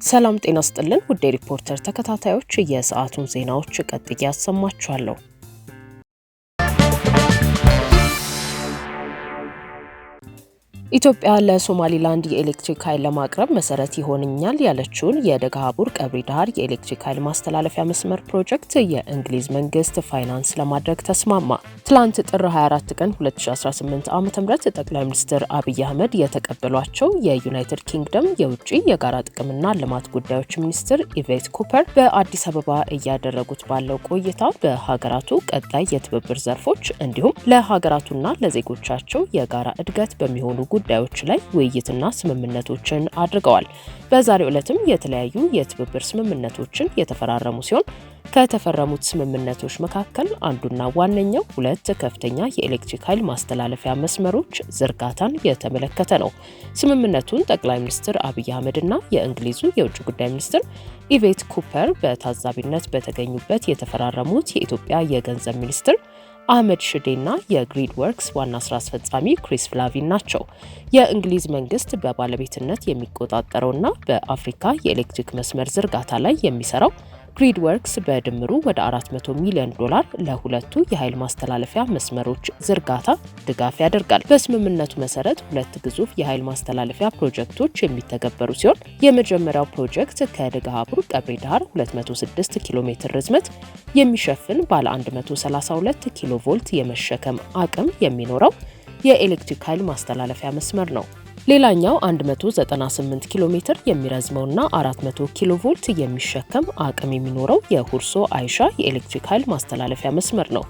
ሰላም ጤና ይስጥልን ውድ ሪፖርተር ተከታታዮች የሰዓቱን ዜናዎች ቀጥዬ ያሰማችኋለሁ። ኢትዮጵያ ለሶማሊላንድ የኤሌክትሪክ ኃይል ለማቅረብ መሰረት ይሆንኛል ያለችውን የደጋሃቡር ቀብሪ ዳሃር የኤሌክትሪክ ኃይል ማስተላለፊያ መስመር ፕሮጀክት የእንግሊዝ መንግስት ፋይናንስ ለማድረግ ተስማማ። ትላንት ጥር 24 ቀን 2018 ዓ.ም ጠቅላይ ሚኒስትር አብይ አህመድ የተቀበሏቸው የዩናይትድ ኪንግደም የውጭ የጋራ ጥቅምና ልማት ጉዳዮች ሚኒስትር ኢቬት ኩፐር በአዲስ አበባ እያደረጉት ባለው ቆይታ በሀገራቱ ቀጣይ የትብብር ዘርፎች እንዲሁም ለሀገራቱና ለዜጎቻቸው የጋራ እድገት በሚሆኑ ጉዳዮች ላይ ውይይትና ስምምነቶችን አድርገዋል። በዛሬው ዕለትም የተለያዩ የትብብር ስምምነቶችን የተፈራረሙ ሲሆን ከተፈረሙት ስምምነቶች መካከል አንዱና ዋነኛው ሁለት ከፍተኛ የኤሌክትሪክ ኃይል ማስተላለፊያ መስመሮች ዝርጋታን የተመለከተ ነው። ስምምነቱን ጠቅላይ ሚኒስትር አብይ አህመድና የእንግሊዙ የውጭ ጉዳይ ሚኒስትር ኢቬት ኩፐር በታዛቢነት በተገኙበት የተፈራረሙት የኢትዮጵያ የገንዘብ ሚኒስትር አህመድ ሽዴና የግሪድ ወርክስ ዋና ስራ አስፈጻሚ ክሪስ ፍላቪን ናቸው። የእንግሊዝ መንግስት በባለቤትነት የሚቆጣጠረውና በአፍሪካ የኤሌክትሪክ መስመር ዝርጋታ ላይ የሚሰራው ግሪድ ወርክስ በድምሩ ወደ $400 ሚሊዮን ለሁለቱ የኃይል ማስተላለፊያ መስመሮች ዝርጋታ ድጋፍ ያደርጋል። በስምምነቱ መሰረት ሁለት ግዙፍ የኃይል ማስተላለፊያ ፕሮጀክቶች የሚተገበሩ ሲሆን የመጀመሪያው ፕሮጀክት ከደጋሃቡር ቀብሪ ዳሃር 206 ኪሎ ሜትር ርዝመት የሚሸፍን ባለ 132 ኪሎ ቮልት የመሸከም አቅም የሚኖረው የኤሌክትሪክ ኃይል ማስተላለፊያ መስመር ነው። ሌላኛው 198 ኪሎ ሜትር የሚረዝመውና 400 ኪሎ ቮልት የሚሸከም አቅም የሚኖረው የሁርሶ አይሻ የኤሌክትሪክ ኃይል ማስተላለፊያ መስመር ነው።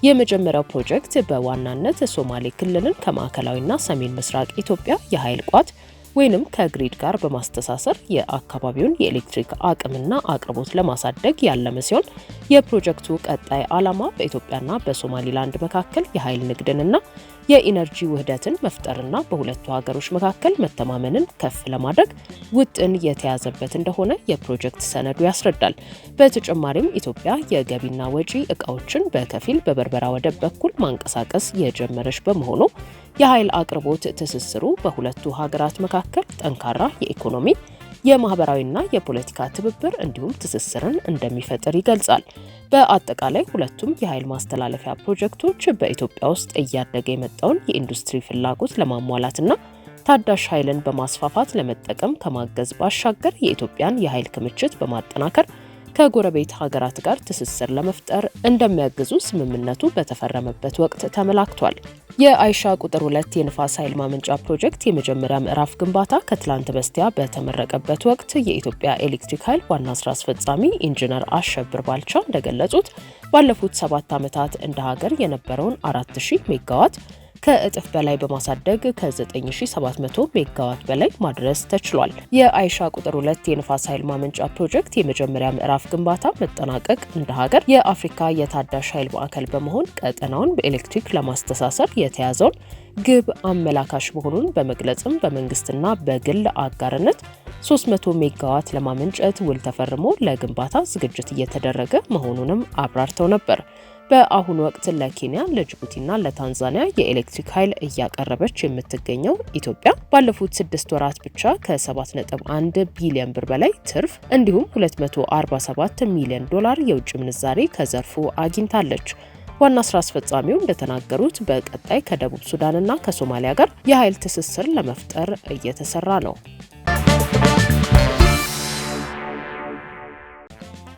የመጀመሪያው ፕሮጀክት በዋናነት ሶማሌ ክልልን ከማዕከላዊና ሰሜን ምስራቅ ኢትዮጵያ የኃይል ቋት ወይንም ከግሪድ ጋር በማስተሳሰር የአካባቢውን የኤሌክትሪክ አቅምና አቅርቦት ለማሳደግ ያለመ ሲሆን የፕሮጀክቱ ቀጣይ ዓላማ በኢትዮጵያና በሶማሊላንድ መካከል የኃይል ንግድንና የኢነርጂ ውህደትን መፍጠርና በሁለቱ ሀገሮች መካከል መተማመንን ከፍ ለማድረግ ውጥን የተያዘበት እንደሆነ የፕሮጀክት ሰነዱ ያስረዳል። በተጨማሪም ኢትዮጵያ የገቢና ወጪ እቃዎችን በከፊል በበርበራ ወደብ በኩል ማንቀሳቀስ የጀመረች በመሆኑ የኃይል አቅርቦት ትስስሩ በሁለቱ ሀገራት መካከል ጠንካራ የኢኮኖሚ የማህበራዊና የፖለቲካ ትብብር እንዲሁም ትስስርን እንደሚፈጥር ይገልጻል። በአጠቃላይ ሁለቱም የኃይል ማስተላለፊያ ፕሮጀክቶች በኢትዮጵያ ውስጥ እያደገ የመጣውን የኢንዱስትሪ ፍላጎት ለማሟላትና ታዳሽ ኃይልን በማስፋፋት ለመጠቀም ከማገዝ ባሻገር የኢትዮጵያን የኃይል ክምችት በማጠናከር ከጎረቤት ሀገራት ጋር ትስስር ለመፍጠር እንደሚያግዙ ስምምነቱ በተፈረመበት ወቅት ተመላክቷል። የአይሻ ቁጥር 2 የንፋስ ኃይል ማመንጫ ፕሮጀክት የመጀመሪያ ምዕራፍ ግንባታ ከትላንት በስቲያ በተመረቀበት ወቅት የኢትዮጵያ ኤሌክትሪክ ኃይል ዋና ስራ አስፈጻሚ ኢንጂነር አሸብር ባልቻ እንደገለጹት ባለፉት 7 ዓመታት እንደ ሀገር የነበረውን 4000 ሜጋዋት ከእጥፍ በላይ በማሳደግ ከ9700 ሜጋዋት በላይ ማድረስ ተችሏል። የአይሻ ቁጥር 2 የንፋስ ኃይል ማመንጫ ፕሮጀክት የመጀመሪያ ምዕራፍ ግንባታ መጠናቀቅ እንደ ሀገር የአፍሪካ የታዳሽ ኃይል ማዕከል በመሆን ቀጠናውን በኤሌክትሪክ ለማስተሳሰር የተያዘውን ግብ አመላካሽ መሆኑን በመግለጽም በመንግስትና በግል አጋርነት 300 ሜጋዋት ለማመንጨት ውል ተፈርሞ ለግንባታ ዝግጅት እየተደረገ መሆኑንም አብራርተው ነበር። በአሁኑ ወቅት ለኬንያ፣ ለጅቡቲና ለታንዛኒያ የኤሌክትሪክ ኃይል እያቀረበች የምትገኘው ኢትዮጵያ ባለፉት 6 ወራት ብቻ ከ7.1 ቢሊዮን ብር በላይ ትርፍ እንዲሁም $247 ሚሊዮን የውጭ ምንዛሬ ከዘርፉ አግኝታለች። ዋና ስራ አስፈጻሚው እንደተናገሩት በቀጣይ ከደቡብ ሱዳንና ከሶማሊያ ጋር የኃይል ትስስር ለመፍጠር እየተሰራ ነው።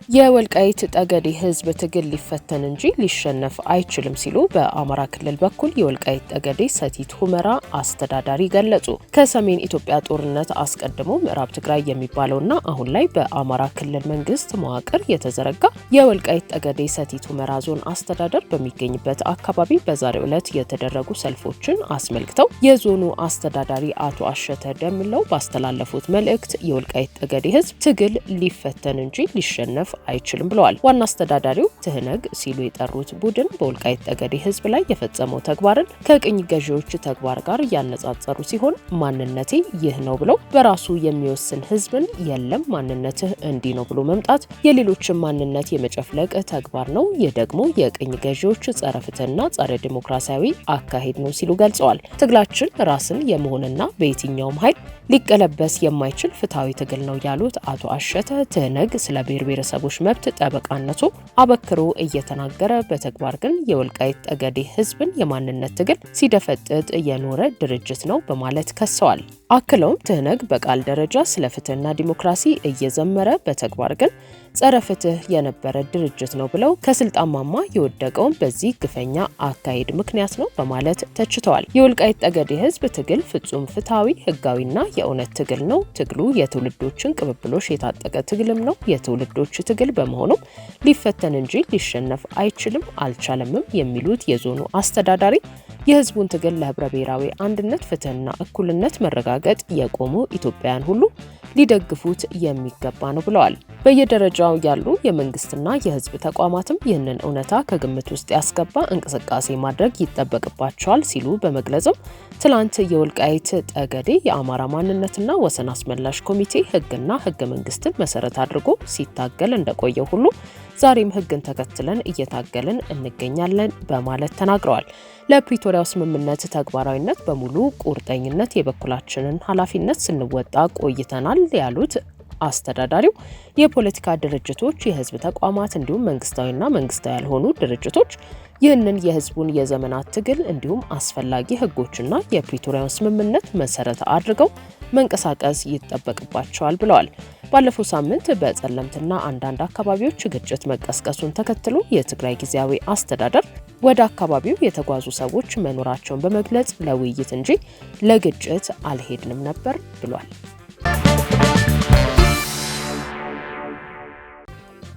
የወልቃይት ጠገዴ ህዝብ ትግል ሊፈተን እንጂ ሊሸነፍ አይችልም ሲሉ በአማራ ክልል በኩል የወልቃይት ጠገዴ ሰቲት ሁመራ አስተዳዳሪ ገለጹ። ከሰሜን ኢትዮጵያ ጦርነት አስቀድሞ ምዕራብ ትግራይ የሚባለውና አሁን ላይ በአማራ ክልል መንግስት መዋቅር የተዘረጋ የወልቃይት ጠገዴ ሰቲት ሁመራ ዞን አስተዳደር በሚገኝበት አካባቢ በዛሬው ዕለት የተደረጉ ሰልፎችን አስመልክተው የዞኑ አስተዳዳሪ አቶ አሸተ ደምለው ባስተላለፉት መልእክት የወልቃይት ጠገዴ ህዝብ ትግል ሊፈተን እንጂ ሊሸነፍ አይችልም ብለዋል። ዋና አስተዳዳሪው ትህነግ ሲሉ የጠሩት ቡድን በወልቃይት ጠገዴ ህዝብ ላይ የፈጸመው ተግባርን ከቅኝ ገዢዎች ተግባር ጋር ያነጻጸሩ ሲሆን ማንነቴ ይህ ነው ብለው በራሱ የሚወስን ህዝብን የለም ማንነትህ እንዲህ ነው ብሎ መምጣት የሌሎችን ማንነት የመጨፍለቅ ተግባር ነው። ይህ ደግሞ የቅኝ ገዢዎች ጸረ ፍትህና ጸረ ዲሞክራሲያዊ አካሄድ ነው ሲሉ ገልጸዋል። ትግላችን ራስን የመሆንና በየትኛውም ኃይል ሊቀለበስ የማይችል ፍትሃዊ ትግል ነው ያሉት አቶ አሸተ ትህነግ ስለ ብሔር ብሔረሰቦች መብት ጠበቃነቱ አበክሮ እየተናገረ በተግባር ግን የወልቃይት ጠገዴ ህዝብን የማንነት ትግል ሲደፈጥጥ የኖረ ድርጅት ነው በማለት ከሰዋል። አክለውም ትህነግ በቃል ደረጃ ስለ ፍትህና ዲሞክራሲ እየዘመረ በተግባር ግን ጸረ ፍትህ የነበረ ድርጅት ነው ብለው ከስልጣን ማማ የወደቀውን በዚህ ግፈኛ አካሄድ ምክንያት ነው በማለት ተችተዋል። የወልቃይት ጠገዴ ህዝብ ትግል ፍጹም ፍትሃዊ፣ ህጋዊና የእውነት ትግል ነው። ትግሉ የትውልዶችን ቅብብሎሽ የታጠቀ ትግልም ነው። የትውልዶች ትግል በመሆኑም ሊፈተን እንጂ ሊሸነፍ አይችልም አልቻለምም የሚሉት የዞኑ አስተዳዳሪ የህዝቡን ትግል ለህብረ ብሔራዊ አንድነት፣ ፍትህና እኩልነት መረጋገጥ የቆሙ ኢትዮጵያውያን ሁሉ ሊደግፉት የሚገባ ነው ብለዋል። በየደረጃው ያሉ የመንግስትና የህዝብ ተቋማትም ይህንን እውነታ ከግምት ውስጥ ያስገባ እንቅስቃሴ ማድረግ ይጠበቅባቸዋል ሲሉ በመግለጽም ትላንት የወልቃይት ጠገዴ የአማራ ማንነትና ወሰን አስመላሽ ኮሚቴ ህግና ህገ መንግስትን መሰረት አድርጎ ሲታገል እንደቆየው ሁሉ ዛሬም ህግን ተከትለን እየታገልን እንገኛለን በማለት ተናግረዋል። ለፕሪቶሪያው ስምምነት ተግባራዊነት በሙሉ ቁርጠኝነት የበኩላችንን ኃላፊነት ስንወጣ ቆይተናል ያሉት አስተዳዳሪው የፖለቲካ ድርጅቶች፣ የህዝብ ተቋማት እንዲሁም መንግስታዊና መንግስታዊ ያልሆኑ ድርጅቶች ይህንን የህዝቡን የዘመናት ትግል እንዲሁም አስፈላጊ ህጎችና የፕሪቶሪያውን ስምምነት መሰረት አድርገው መንቀሳቀስ ይጠበቅባቸዋል ብለዋል። ባለፈው ሳምንት በጸለምትና አንዳንድ አካባቢዎች ግጭት መቀስቀሱን ተከትሎ የትግራይ ጊዜያዊ አስተዳደር ወደ አካባቢው የተጓዙ ሰዎች መኖራቸውን በመግለጽ ለውይይት እንጂ ለግጭት አልሄድንም ነበር ብሏል።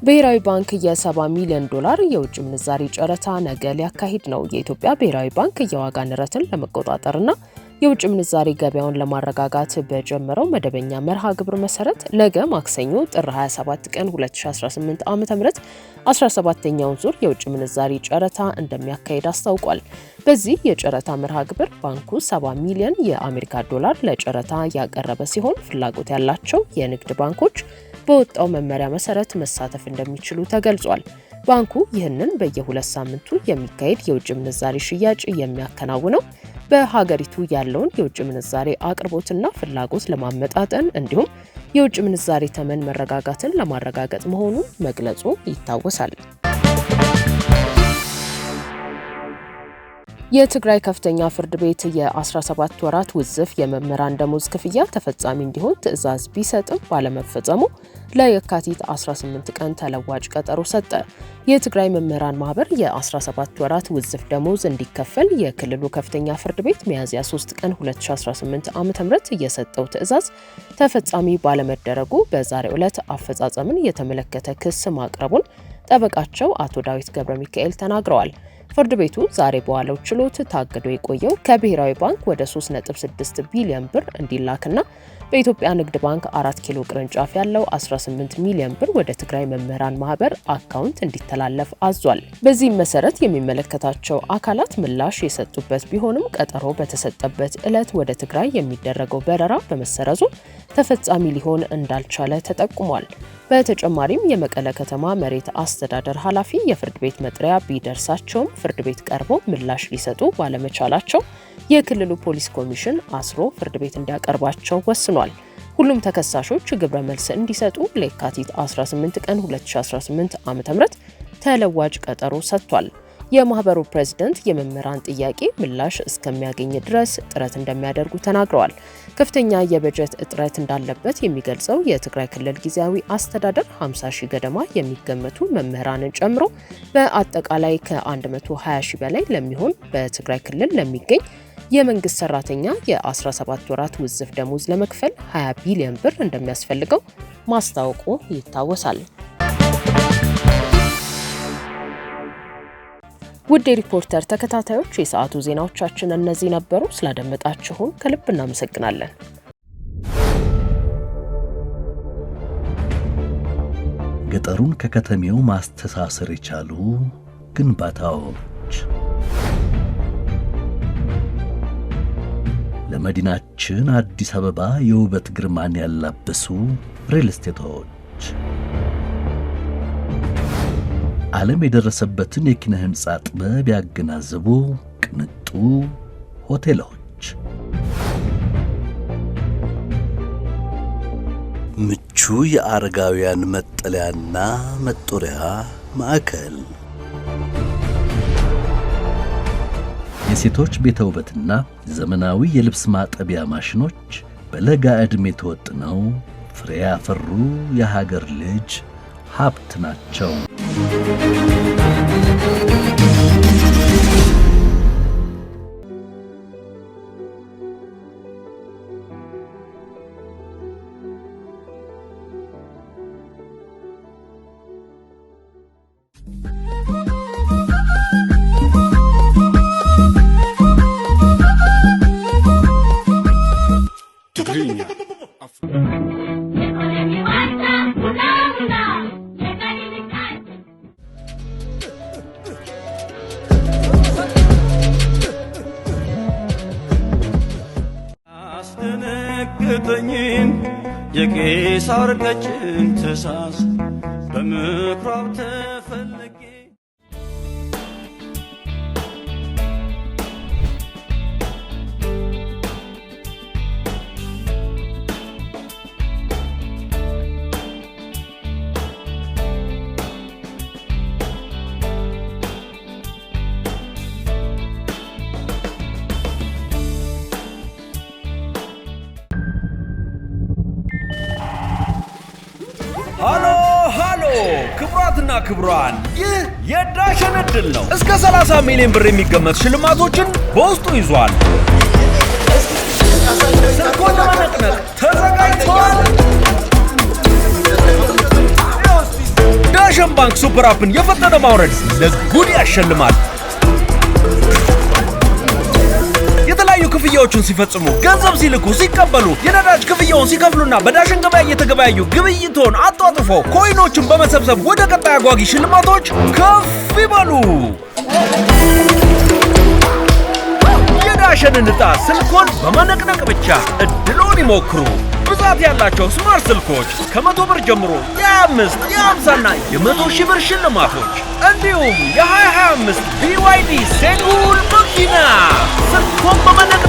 ብሔራዊ ባንክ የ70 ሚሊዮን ዶላር የውጭ ምንዛሪ ጨረታ ነገ ሊያካሂድ ነው። የኢትዮጵያ ብሔራዊ ባንክ የዋጋ ንረትን ለመቆጣጠርና የውጭ ምንዛሪ ገበያውን ለማረጋጋት በጀመረው መደበኛ መርሃ ግብር መሰረት ነገ ማክሰኞ ጥር 27 ቀን 2018 ዓ.ም 17ኛውን ዙር የውጭ ምንዛሪ ጨረታ እንደሚያካሂድ አስታውቋል። በዚህ የጨረታ መርሃ ግብር ባንኩ 70 ሚሊዮን የአሜሪካ ዶላር ለጨረታ ያቀረበ ሲሆን ፍላጎት ያላቸው የንግድ ባንኮች በወጣው መመሪያ መሰረት መሳተፍ እንደሚችሉ ተገልጿል። ባንኩ ይህንን በየ2 ሳምንቱ የሚካሄድ የውጭ ምንዛሪ ሽያጭ የሚያከናውነው በሀገሪቱ ያለውን የውጭ ምንዛሬ አቅርቦትና ፍላጎት ለማመጣጠን እንዲሁም የውጭ ምንዛሬ ተመን መረጋጋትን ለማረጋገጥ መሆኑን መግለጹ ይታወሳል። የትግራይ ከፍተኛ ፍርድ ቤት የ17 ወራት ውዝፍ የመምህራን ደሞዝ ክፍያ ተፈጻሚ እንዲሆን ትዕዛዝ ቢሰጥም ባለመፈጸሙ ለየካቲት 18 ቀን ተለዋጭ ቀጠሮ ሰጠ። የትግራይ መምህራን ማህበር የ17 ወራት ውዝፍ ደሞዝ እንዲከፈል የክልሉ ከፍተኛ ፍርድ ቤት ሚያዝያ 3 ቀን 2018 ዓ.ም የሰጠው ትዕዛዝ ተፈጻሚ ባለመደረጉ በዛሬው ዕለት አፈጻጸምን የተመለከተ ክስ ማቅረቡን ጠበቃቸው አቶ ዳዊት ገብረ ሚካኤል ተናግረዋል። ፍርድ ቤቱ ዛሬ በዋለው ችሎት ታግዶ የቆየው ከብሔራዊ ባንክ ወደ 3.6 ቢሊዮን ብር እንዲላክና በኢትዮጵያ ንግድ ባንክ 4 ኪሎ ቅርንጫፍ ያለው 18 ሚሊዮን ብር ወደ ትግራይ መምህራን ማህበር አካውንት እንዲተላለፍ አዟል። በዚህም መሰረት የሚመለከታቸው አካላት ምላሽ የሰጡበት ቢሆንም ቀጠሮ በተሰጠበት ዕለት ወደ ትግራይ የሚደረገው በረራ በመሰረዙ ተፈጻሚ ሊሆን እንዳልቻለ ተጠቁሟል። በተጨማሪም የመቀለ ከተማ መሬት አስተዳደር ኃላፊ የፍርድ ቤት መጥሪያ ቢደርሳቸውም ፍርድ ቤት ቀርበው ምላሽ ሊሰጡ ባለመቻላቸው የክልሉ ፖሊስ ኮሚሽን አስሮ ፍርድ ቤት እንዲያቀርባቸው ወስኗል። ሁሉም ተከሳሾች ግብረ መልስ እንዲሰጡ ለየካቲት 18 ቀን 2018 ዓ.ም ተለዋጭ ቀጠሮ ሰጥቷል። የማህበሩ ፕሬዝዳንት የመምህራን ጥያቄ ምላሽ እስከሚያገኝ ድረስ ጥረት እንደሚያደርጉ ተናግረዋል። ከፍተኛ የበጀት እጥረት እንዳለበት የሚገልጸው የትግራይ ክልል ጊዜያዊ አስተዳደር 50 ሺህ ገደማ የሚገመቱ መምህራንን ጨምሮ በአጠቃላይ ከ120 ሺህ በላይ ለሚሆን በትግራይ ክልል ለሚገኝ የመንግስት ሰራተኛ የ17 ወራት ውዝፍ ደሞዝ ለመክፈል 20 ቢሊዮን ብር እንደሚያስፈልገው ማስታወቁ ይታወሳል። ውድ የሪፖርተር ተከታታዮች የሰዓቱ ዜናዎቻችን እነዚህ ነበሩ። ስላደመጣችሁን ከልብ እናመሰግናለን። ገጠሩን ከከተሜው ማስተሳሰር የቻሉ ግንባታዎች ለመዲናችን አዲስ አበባ የውበት ግርማን ያላበሱ ሪል ስቴቶች ዓለም የደረሰበትን የኪነ ህንጻ ጥበብ ያገናዘቡ ቅንጡ ሆቴሎች ምቹ የአረጋውያን መጠለያና መጦሪያ ማዕከል የሴቶች ቤተ ውበትና ዘመናዊ የልብስ ማጠቢያ ማሽኖች በለጋ ዕድሜ ተወጥነው ፍሬ ያፈሩ የሀገር ልጅ ሀብት ናቸው። አስደነገጠኝን የቄሳር ቀጭን ትእዛዝ በምኩራብ ተፈልጌ ሃሎ ክብራትና ክብራን ይህ የዳሸን እድል ነው። እስከ 30 ሚሊዮን ብር የሚገመት ሽልማቶችን በውስጡ ይዟል። ስልኮን ለመነቅነቅ ተዘጋጅተዋል። ዳሸን ባንክ ሱፐር አፕን የፈጠነ ማውረድ ለጉድ ያሸልማል። የተለያዩ ክፍያዎችን ሲፈጽሙ፣ ገንዘብ ሲልኩ፣ ሲቀበሉ፣ የነዳጅ ክፍያውን ሲከፍሉና በዳሽን ገበያ እየተገበያዩ ግብይቶን አጧጥፎ ኮይኖችን በመሰብሰብ ወደ ቀጣይ አጓጊ ሽልማቶች ከፍ ይበሉ። የዳሽንን ዕጣ ስልኮን በመነቅነቅ ብቻ እድሎን ይሞክሩ። ብዛት ያላቸው ስማርት ስልኮች ከ100 ብር ጀምሮ የ25፣ የ50ና የ100,000 ብር ሽልማቶች እንዲሁም የ2025 BYD ሴጉል መኪና ስልኮን በመነቅነቅ